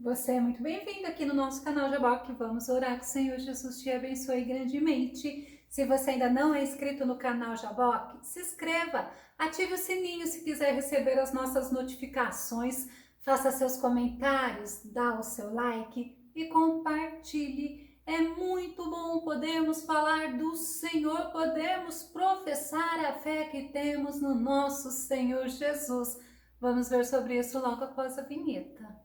Você é muito bem-vindo aqui no nosso canal Jaboque. Vamos orar que o Senhor Jesus te abençoe grandemente. Se você ainda não é inscrito no canal Jaboque, se inscreva, ative o sininho se quiser receber as nossas notificações, faça seus comentários, dá o seu like e compartilhe. É muito bom podermos falar do Senhor, podermos professar a fé que temos no nosso Senhor Jesus. Vamos ver sobre isso logo após a vinheta.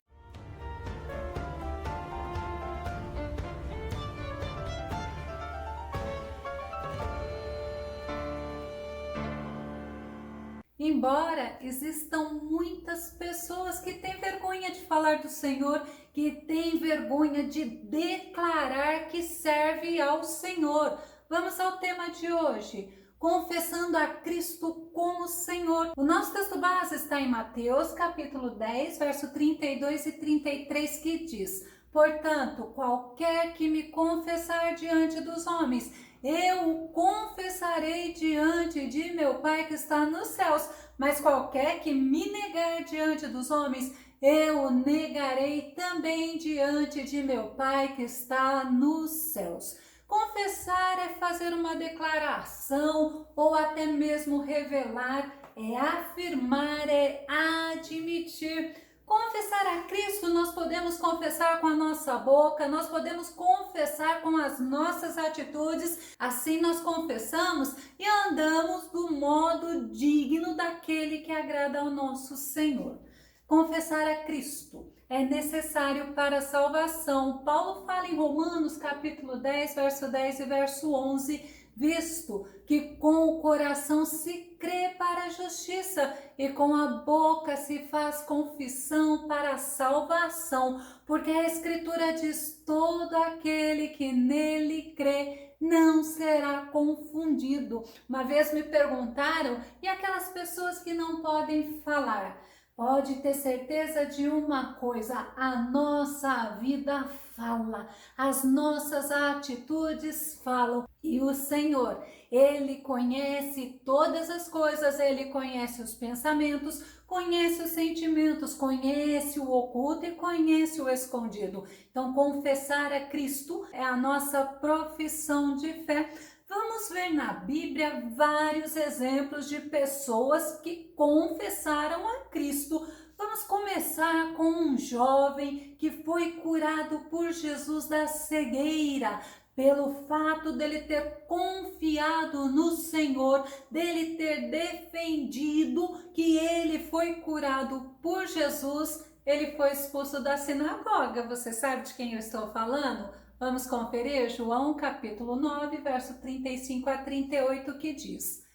Embora existam muitas pessoas que têm vergonha de falar do Senhor, que têm vergonha de declarar que serve ao Senhor. Vamos ao tema de hoje, confessando a Cristo como Senhor. O nosso texto base está em Mateus capítulo 10, verso 32 e 33, que diz: portanto, qualquer que me confessar diante dos homens, eu o confessarei diante de meu Pai que está nos céus, mas qualquer que me negar diante dos homens, eu o negarei também diante de meu Pai que está nos céus. Confessar é fazer uma declaração ou até mesmo revelar, é afirmar, é admitir. Confessar a Cristo, nós podemos confessar com a nossa boca, nós podemos confessar com as nossas atitudes, assim nós confessamos e andamos do modo digno daquele que agrada ao nosso Senhor. Confessar a Cristo é necessário para a salvação. Paulo fala em Romanos capítulo 10, verso 10 e verso 11, visto que com o coração se crê para a justiça e com a boca se faz confissão para a salvação, porque a Escritura diz: todo aquele que nele crê não será confundido. Uma vez me perguntaram, e aquelas pessoas que não podem falar? Pode ter certeza de uma coisa, a nossa vida fala, as nossas atitudes falam. E o Senhor, Ele conhece todas as coisas, Ele conhece os pensamentos, conhece os sentimentos, conhece o oculto e conhece o escondido. Então, confessar a Cristo é a nossa profissão de fé. Vamos ver na Bíblia vários exemplos de pessoas que confessaram a Cristo. Vamos começar com um jovem que foi curado por Jesus da cegueira, pelo fato dele ter confiado no Senhor, dele ter defendido que ele foi curado por Jesus. Ele foi expulso da sinagoga. Você sabe de quem eu estou falando? Vamos conferir João capítulo 9, verso 35 a 38, que diz: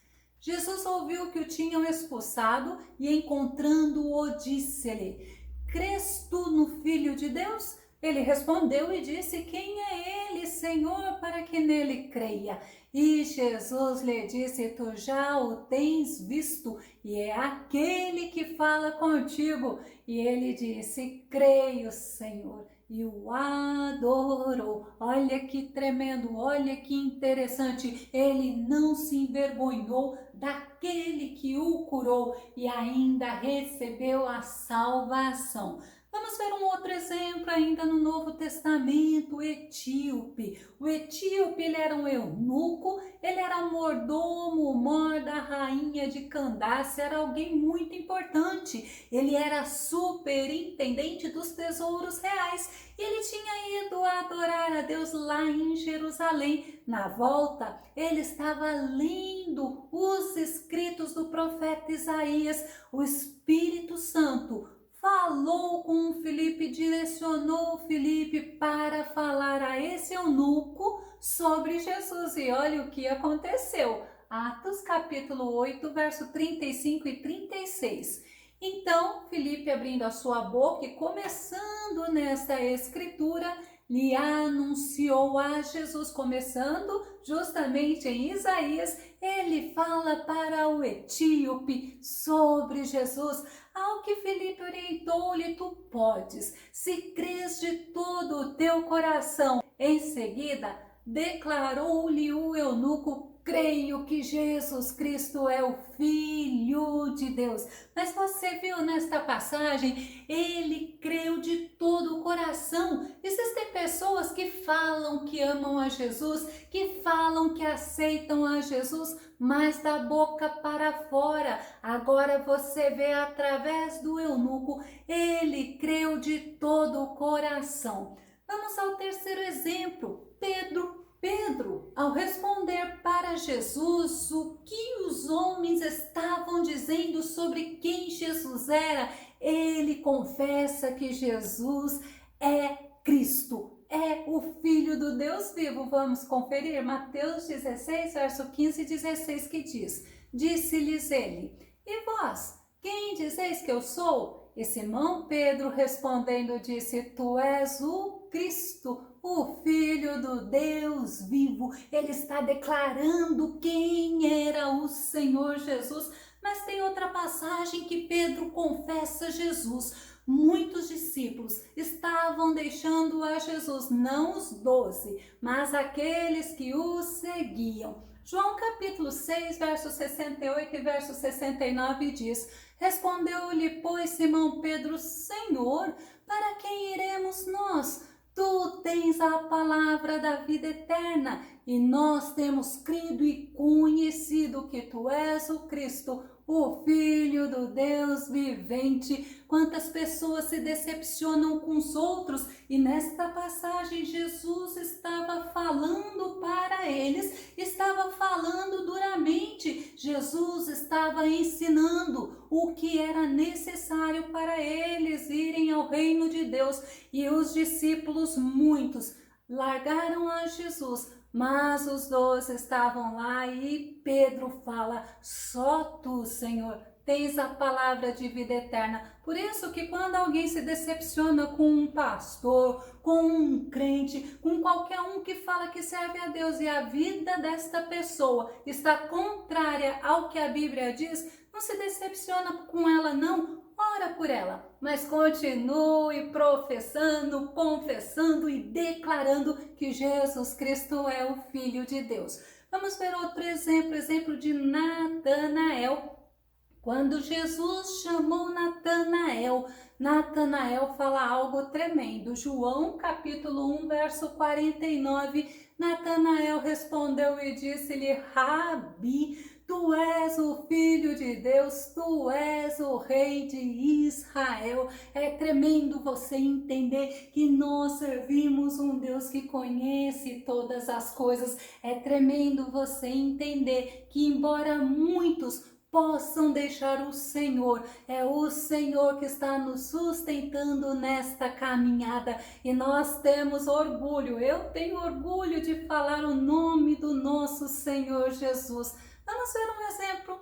Jesus ouviu que o tinham expulsado e, encontrando-o, disse-lhe: crês tu no Filho de Deus? Ele respondeu e disse: quem é ele, Senhor, para que nele creia? E Jesus lhe disse: tu já o tens visto, e é aquele que fala contigo. E ele disse: creio, Senhor. E o adorou. Olha que tremendo, olha que interessante. Ele não se envergonhou daquele que o curou e ainda recebeu a salvação. Vamos ver um outro exemplo ainda no Novo Testamento, o etíope. O etíope, ele era um eunuco, ele era mordomo, mor da rainha de Candace, era alguém muito importante. Ele era superintendente dos tesouros reais e ele tinha ido adorar a Deus lá em Jerusalém. Na volta, ele estava lendo os escritos do profeta Isaías. O Espírito Santo falou com Filipe, direcionou Filipe para falar a esse eunuco sobre Jesus. E olha o que aconteceu. Atos capítulo 8, verso 35 e 36. Então, Filipe, abrindo a sua boca e começando nesta escritura, lhe anunciou a Jesus, começando justamente em Isaías. Ele fala para o etíope sobre Jesus, ao que Filipe orientou-lhe: tu podes, se crês de todo o teu coração. Em seguida, declarou-lhe o eunuco: creio que Jesus Cristo é o Filho de Deus. Mas você viu nesta passagem, ele creu de todo o coração. Existem pessoas que falam que amam a Jesus, que falam que aceitam a Jesus, mas da boca para fora. Agora você vê através do eunuco, ele creu de todo o coração. Vamos ao terceiro exemplo, Pedro, ao responder para Jesus o que os homens estavam dizendo sobre quem Jesus era, ele confessa que Jesus é Cristo, é o Filho do Deus vivo. Vamos conferir Mateus 16, verso 15 e 16, que diz: disse-lhes ele: e vós, quem dizeis que eu sou? E Simão Pedro respondendo disse: tu és o Cristo, o Filho do Deus vivo. Ele está declarando quem era o Senhor Jesus. Mas tem outra passagem que Pedro confessa Jesus. Muitos discípulos estavam deixando a Jesus, não os 12, mas aqueles que o seguiam. João capítulo 6, verso 68 e verso 69 diz: respondeu-lhe, pois, Simão Pedro: Senhor, para quem iremos nós? Tu tens a palavra da vida eterna, e nós temos crido e conhecido que tu és o Cristo, o Filho do Deus vivente. Quantas pessoas se decepcionam com os outros, e nesta passagem Jesus estava falando para eles, estava falando duramente. Jesus estava ensinando o que era necessário para eles irem ao reino de Deus, e os discípulos, muitos, largaram a Jesus, mas os 12 estavam lá, e Pedro fala: só tu, Senhor, tens a palavra de vida eterna. Por isso que quando alguém se decepciona com um pastor, com um crente, com qualquer um que fala que serve a Deus, e a vida desta pessoa está contrária ao que a Bíblia diz, não se decepciona com ela não, ora por ela, mas continue professando, confessando e declarando que Jesus Cristo é o Filho de Deus. Vamos ver outro exemplo de Natanael. Quando Jesus chamou Natanael, Natanael fala algo tremendo. João capítulo 1, verso 49, Natanael respondeu e disse-lhe: Rabi, tu és o Filho de Deus, tu és o Rei de Israel. É tremendo você entender que nós servimos um Deus que conhece todas as coisas. É tremendo você entender que, embora muitos possam deixar o Senhor, é o Senhor que está nos sustentando nesta caminhada, e nós temos orgulho, eu tenho orgulho de falar o nome do nosso Senhor Jesus. Vamos ver um exemplo.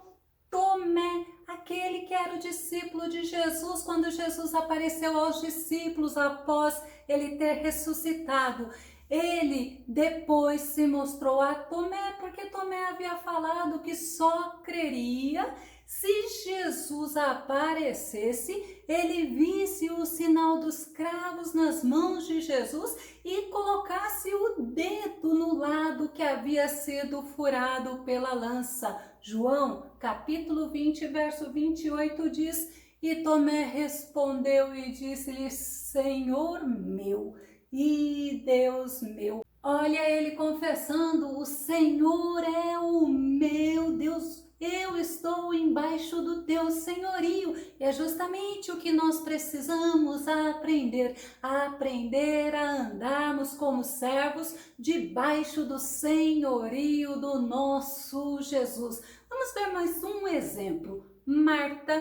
Tomé, aquele que era o discípulo de Jesus, quando Jesus apareceu aos discípulos após ele ter ressuscitado. Ele depois se mostrou a Tomé, porque Tomé havia falado que só creria se Jesus aparecesse, ele visse o sinal dos cravos nas mãos de Jesus e colocasse o dedo no lado que havia sido furado pela lança. João, capítulo 20, verso 28 diz: e Tomé respondeu e disse-lhe: Senhor meu e Deus meu. Olha ele confessando: o Senhor é o meu Deus, eu estou embaixo do teu senhorio. E é justamente o que nós precisamos aprender a andarmos como servos debaixo do senhorio do nosso Jesus. Vamos ver mais um exemplo. Marta,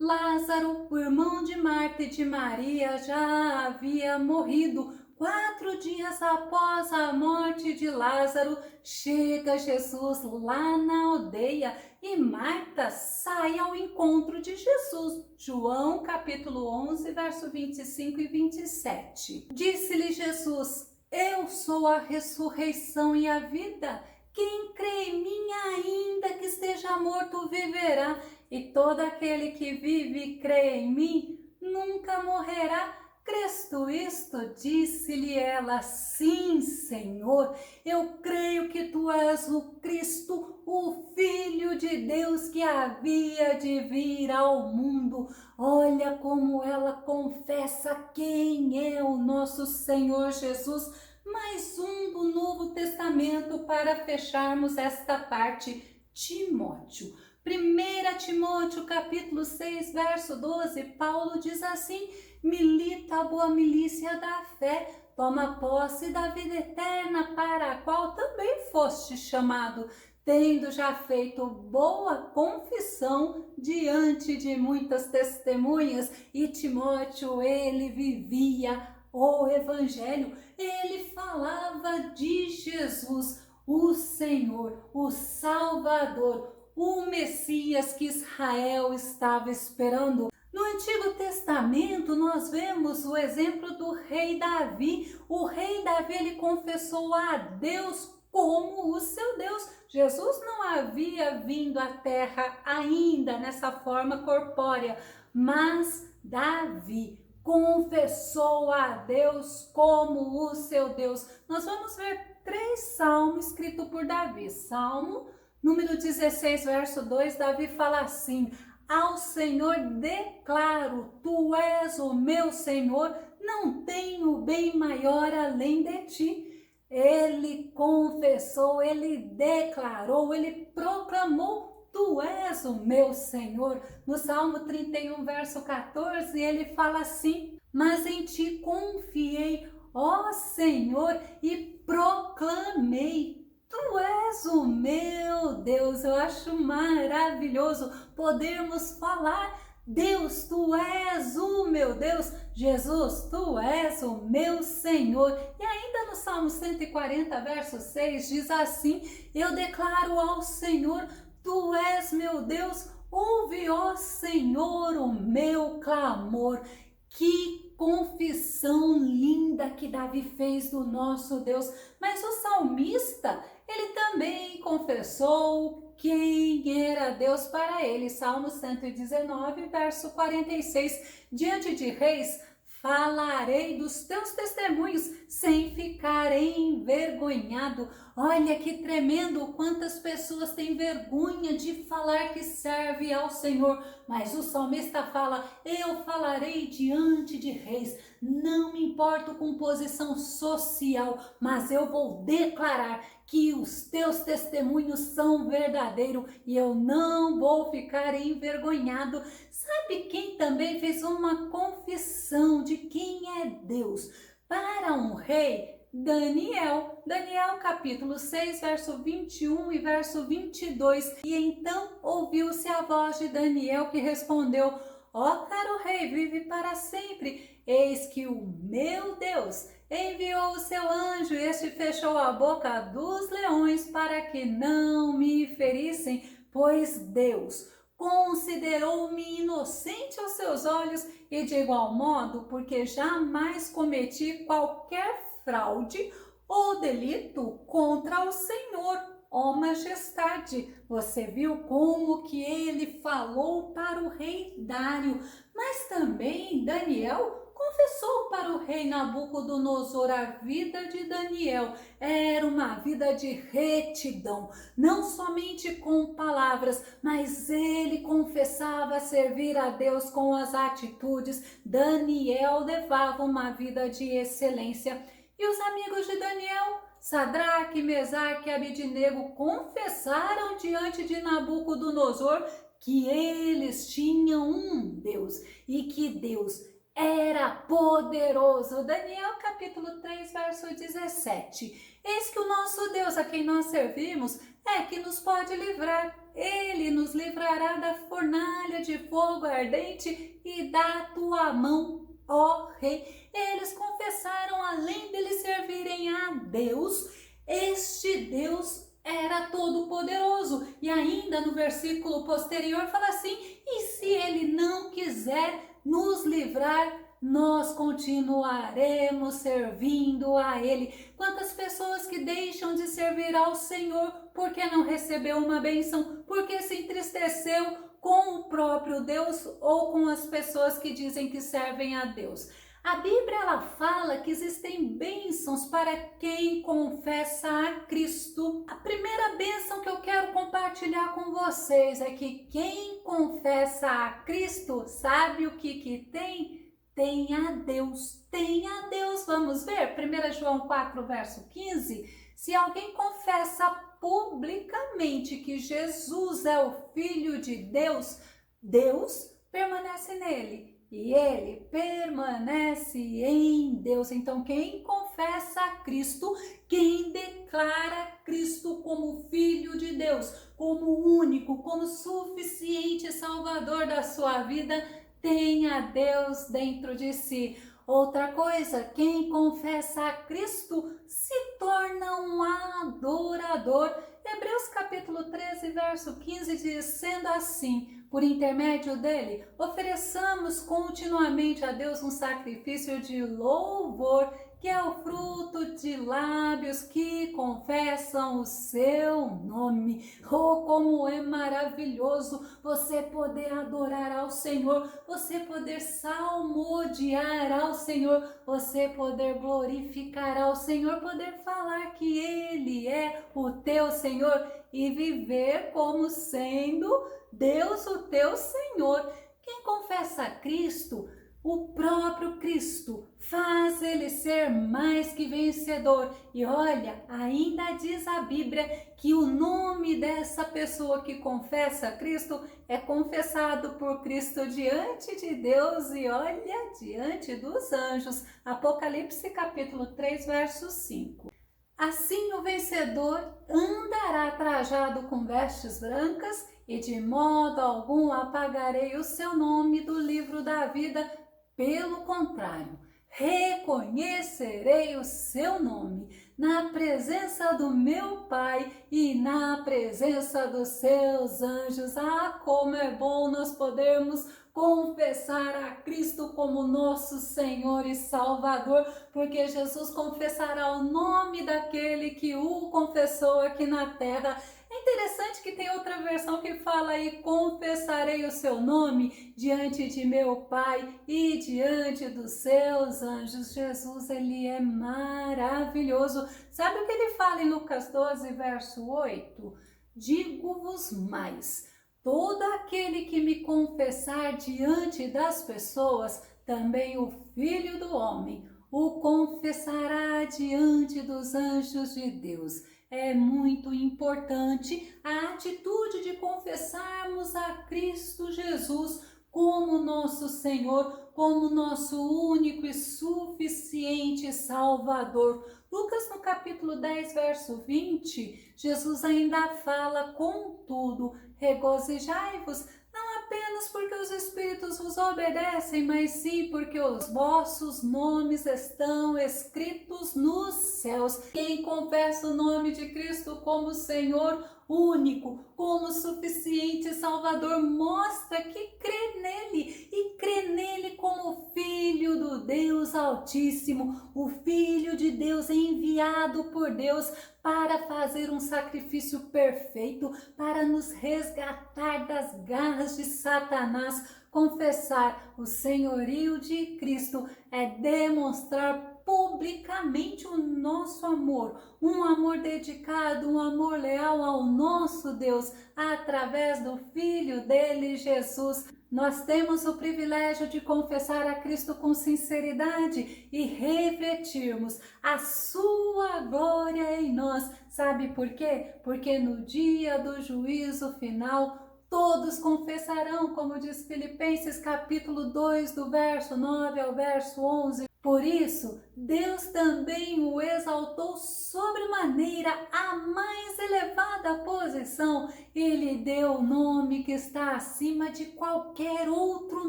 Lázaro, o irmão de Marta e de Maria, já havia morrido. 4 dias após a morte de Lázaro, chega Jesus lá na aldeia e Marta sai ao encontro de Jesus. João capítulo 11, verso 25 e 27. Disse-lhe Jesus: eu sou a ressurreição e a vida. Quem crê em mim, ainda que esteja morto, viverá. E todo aquele que vive e crê em mim, nunca morrerá. Cristo isto? Disse-lhe ela, sim, Senhor, eu creio que tu és o Cristo, o Filho de Deus que havia de vir ao mundo. Olha como ela confessa quem é o nosso Senhor Jesus. Mais um do Novo Testamento para fecharmos esta parte. Timóteo. 1 Timóteo capítulo 6, verso 12, Paulo diz assim: milita a boa milícia da fé, toma posse da vida eterna, para a qual também foste chamado, tendo já feito boa confissão diante de muitas testemunhas. E Timóteo, ele vivia o evangelho, ele falava de Jesus, o Senhor, o Salvador, o Messias que Israel estava esperando. No Antigo Testamento, nós vemos o exemplo do rei Davi. O rei Davi, ele confessou a Deus como o seu Deus. Jesus não havia vindo à terra ainda nessa forma corpórea, mas Davi confessou a Deus como o seu Deus. Nós vamos ver 3 salmos escritos por Davi. Salmo número 16, verso 2, Davi fala assim: ao Senhor declaro, tu és o meu Senhor, não tenho bem maior além de ti. Ele confessou, ele declarou, ele proclamou: tu és o meu Senhor. No Salmo 31, verso 14, ele fala assim: mas em ti confiei, ó Senhor, e proclamei. Tu és o meu Deus. Eu acho maravilhoso podermos falar: Deus, tu és o meu Deus. Jesus, tu és o meu Senhor. E ainda no Salmo 140, verso 6, diz assim: eu declaro ao Senhor, tu és meu Deus, ouve, ó Senhor, o meu clamor. Que confissão linda que Davi fez do nosso Deus. Mas o salmista, ele também confessou quem era Deus para ele. Salmo 119, verso 46. Diante de reis, falarei dos teus testemunhos sem ficar envergonhado. Olha que tremendo, quantas pessoas têm vergonha de falar que serve ao Senhor. Mas o salmista fala: eu falarei diante de reis. Não me importo com posição social, mas eu vou declarar que os teus testemunhos são verdadeiros e eu não vou ficar envergonhado. Sabe quem também fez uma confissão de quem é Deus para um rei? Daniel. Daniel capítulo 6, verso 21 e verso 22. E então ouviu-se a voz de Daniel que respondeu: ó caro rei, vive para sempre. Eis que o meu Deus enviou o seu anjo, e este fechou a boca dos leões para que não me ferissem, pois Deus considerou-me inocente aos seus olhos, e de igual modo, porque jamais cometi qualquer fraude ou delito contra o Senhor, ó majestade. Você viu como que ele falou para o rei Dário, mas também Daniel confessou para o rei Nabucodonosor. A vida de Daniel era uma vida de retidão, não somente com palavras, mas ele confessava servir a Deus com as atitudes. Daniel levava uma vida de excelência. E os amigos de Daniel, Sadraque, Mesaque e Abednego, confessaram diante de Nabucodonosor que eles tinham um Deus e que Deus era poderoso. Daniel capítulo 3, verso 17. Eis que o nosso Deus, a quem nós servimos, é que nos pode livrar. Ele nos livrará da fornalha de fogo ardente e da tua mão, ó rei. Eles confessaram, além deles servirem a Deus, este Deus era todo poderoso. E ainda no versículo posterior fala assim: e se ele não quiser nos livrar, nós continuaremos servindo a ele. Quantas pessoas que deixam de servir ao Senhor porque não recebeu uma bênção, porque se entristeceu com o próprio Deus ou com as pessoas que dizem que servem a Deus. A Bíblia ela fala que existem bênçãos para quem confessa a Cristo. A primeira bênção que eu quero compartilhar com vocês é que quem confessa a Cristo, sabe o que tem? Tem a Deus. Tem a Deus. Vamos ver? 1 João 4, verso 15. Se alguém confessa publicamente que Jesus é o Filho de Deus, Deus permanece nele e ele permanece em Deus. Então, quem confessa a Cristo, quem declara Cristo como Filho de Deus, como único, como suficiente Salvador da sua vida, tem a Deus dentro de si. Outra coisa, quem confessa a Cristo se torna um adorador. Hebreus capítulo 13, verso 15 diz, sendo assim, por intermédio dele, ofereçamos continuamente a Deus um sacrifício de louvor, que é o fruto de lábios que confessam o seu nome. Oh, como é maravilhoso você poder adorar ao Senhor, você poder salmodiar ao Senhor, você poder glorificar ao Senhor, poder falar que Ele é o teu Senhor e viver como sendo Deus o teu Senhor. Quem confessa a Cristo, o próprio Cristo faz ele ser mais que vencedor. E olha, ainda diz a Bíblia que o nome dessa pessoa que confessa a Cristo é confessado por Cristo diante de Deus e olha, diante dos anjos. Apocalipse capítulo 3, verso 5. Assim o vencedor andará trajado com vestes brancas e de modo algum apagarei o seu nome do livro da vida. Pelo contrário, reconhecerei o seu nome na presença do meu Pai e na presença dos seus anjos. Ah, como é bom nós podermos confessar a Cristo como nosso Senhor e Salvador, porque Jesus confessará o nome daquele que o confessou aqui na terra. É interessante que tem outra versão que fala aí, confessarei o seu nome diante de meu Pai e diante dos seus anjos. Jesus, ele é maravilhoso. Sabe o que ele fala em Lucas 12, verso 8? Digo-vos mais, todo aquele que me confessar diante das pessoas, também o Filho do Homem o confessará diante dos anjos de Deus. É muito importante a atitude de confessarmos a Cristo Jesus como nosso Senhor, como nosso único e suficiente Salvador. Lucas no capítulo 10, verso 20, Jesus ainda fala, contudo, regozijai-vos, não apenas porque os Espíritos vos obedecem, mas sim porque os vossos nomes estão escritos nos céus. Quem confessa o nome de Cristo como Senhor único, como suficiente Salvador, mostra que crê nele e crê nele como Filho do Deus Altíssimo, o Filho de Deus enviado por Deus para fazer um sacrifício perfeito, para nos resgatar das garras de Satanás. Confessar o senhorio de Cristo é demonstrar publicamente o nosso amor, um amor dedicado, um amor leal ao nosso Deus, através do Filho dele, Jesus. Nós temos o privilégio de confessar a Cristo com sinceridade e refletirmos a sua glória em nós. Sabe por quê? Porque no dia do juízo final, todos confessarão, como diz Filipenses capítulo 2, do verso 9 ao verso 11. Por isso, Deus também o exaltou sobremaneira à mais elevada posição. Ele deu o nome que está acima de qualquer outro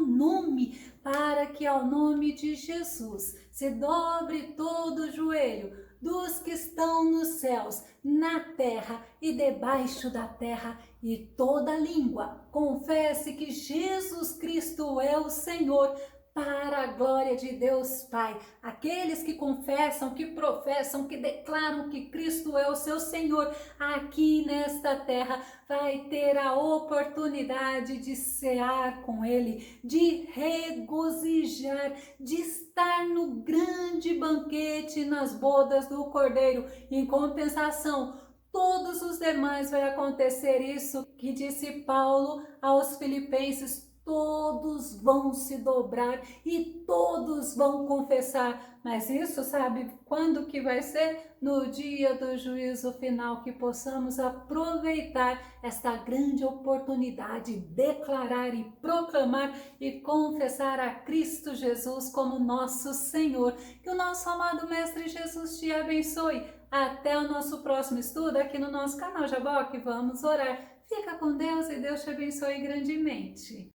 nome, para que ao nome de Jesus se dobre todo o joelho dos que estão nos céus, na terra e debaixo da terra, e toda língua confesse que Jesus Cristo é o Senhor, para a glória de Deus Pai. Aqueles que confessam, que professam, que declaram que Cristo é o seu Senhor aqui nesta terra, vai ter a oportunidade de cear com Ele, de regozijar, de estar no grande banquete nas bodas do Cordeiro. Em compensação, todos os demais vai acontecer isso que disse Paulo aos Filipenses: todos vão se dobrar e todos vão confessar. Mas isso, sabe quando que vai ser? No dia do juízo final, que possamos aproveitar esta grande oportunidade, declarar e proclamar e confessar a Cristo Jesus como nosso Senhor. Que o nosso amado Mestre Jesus te abençoe. Até o nosso próximo estudo aqui no nosso canal Jaboque. Vamos orar. Fica com Deus e Deus te abençoe grandemente.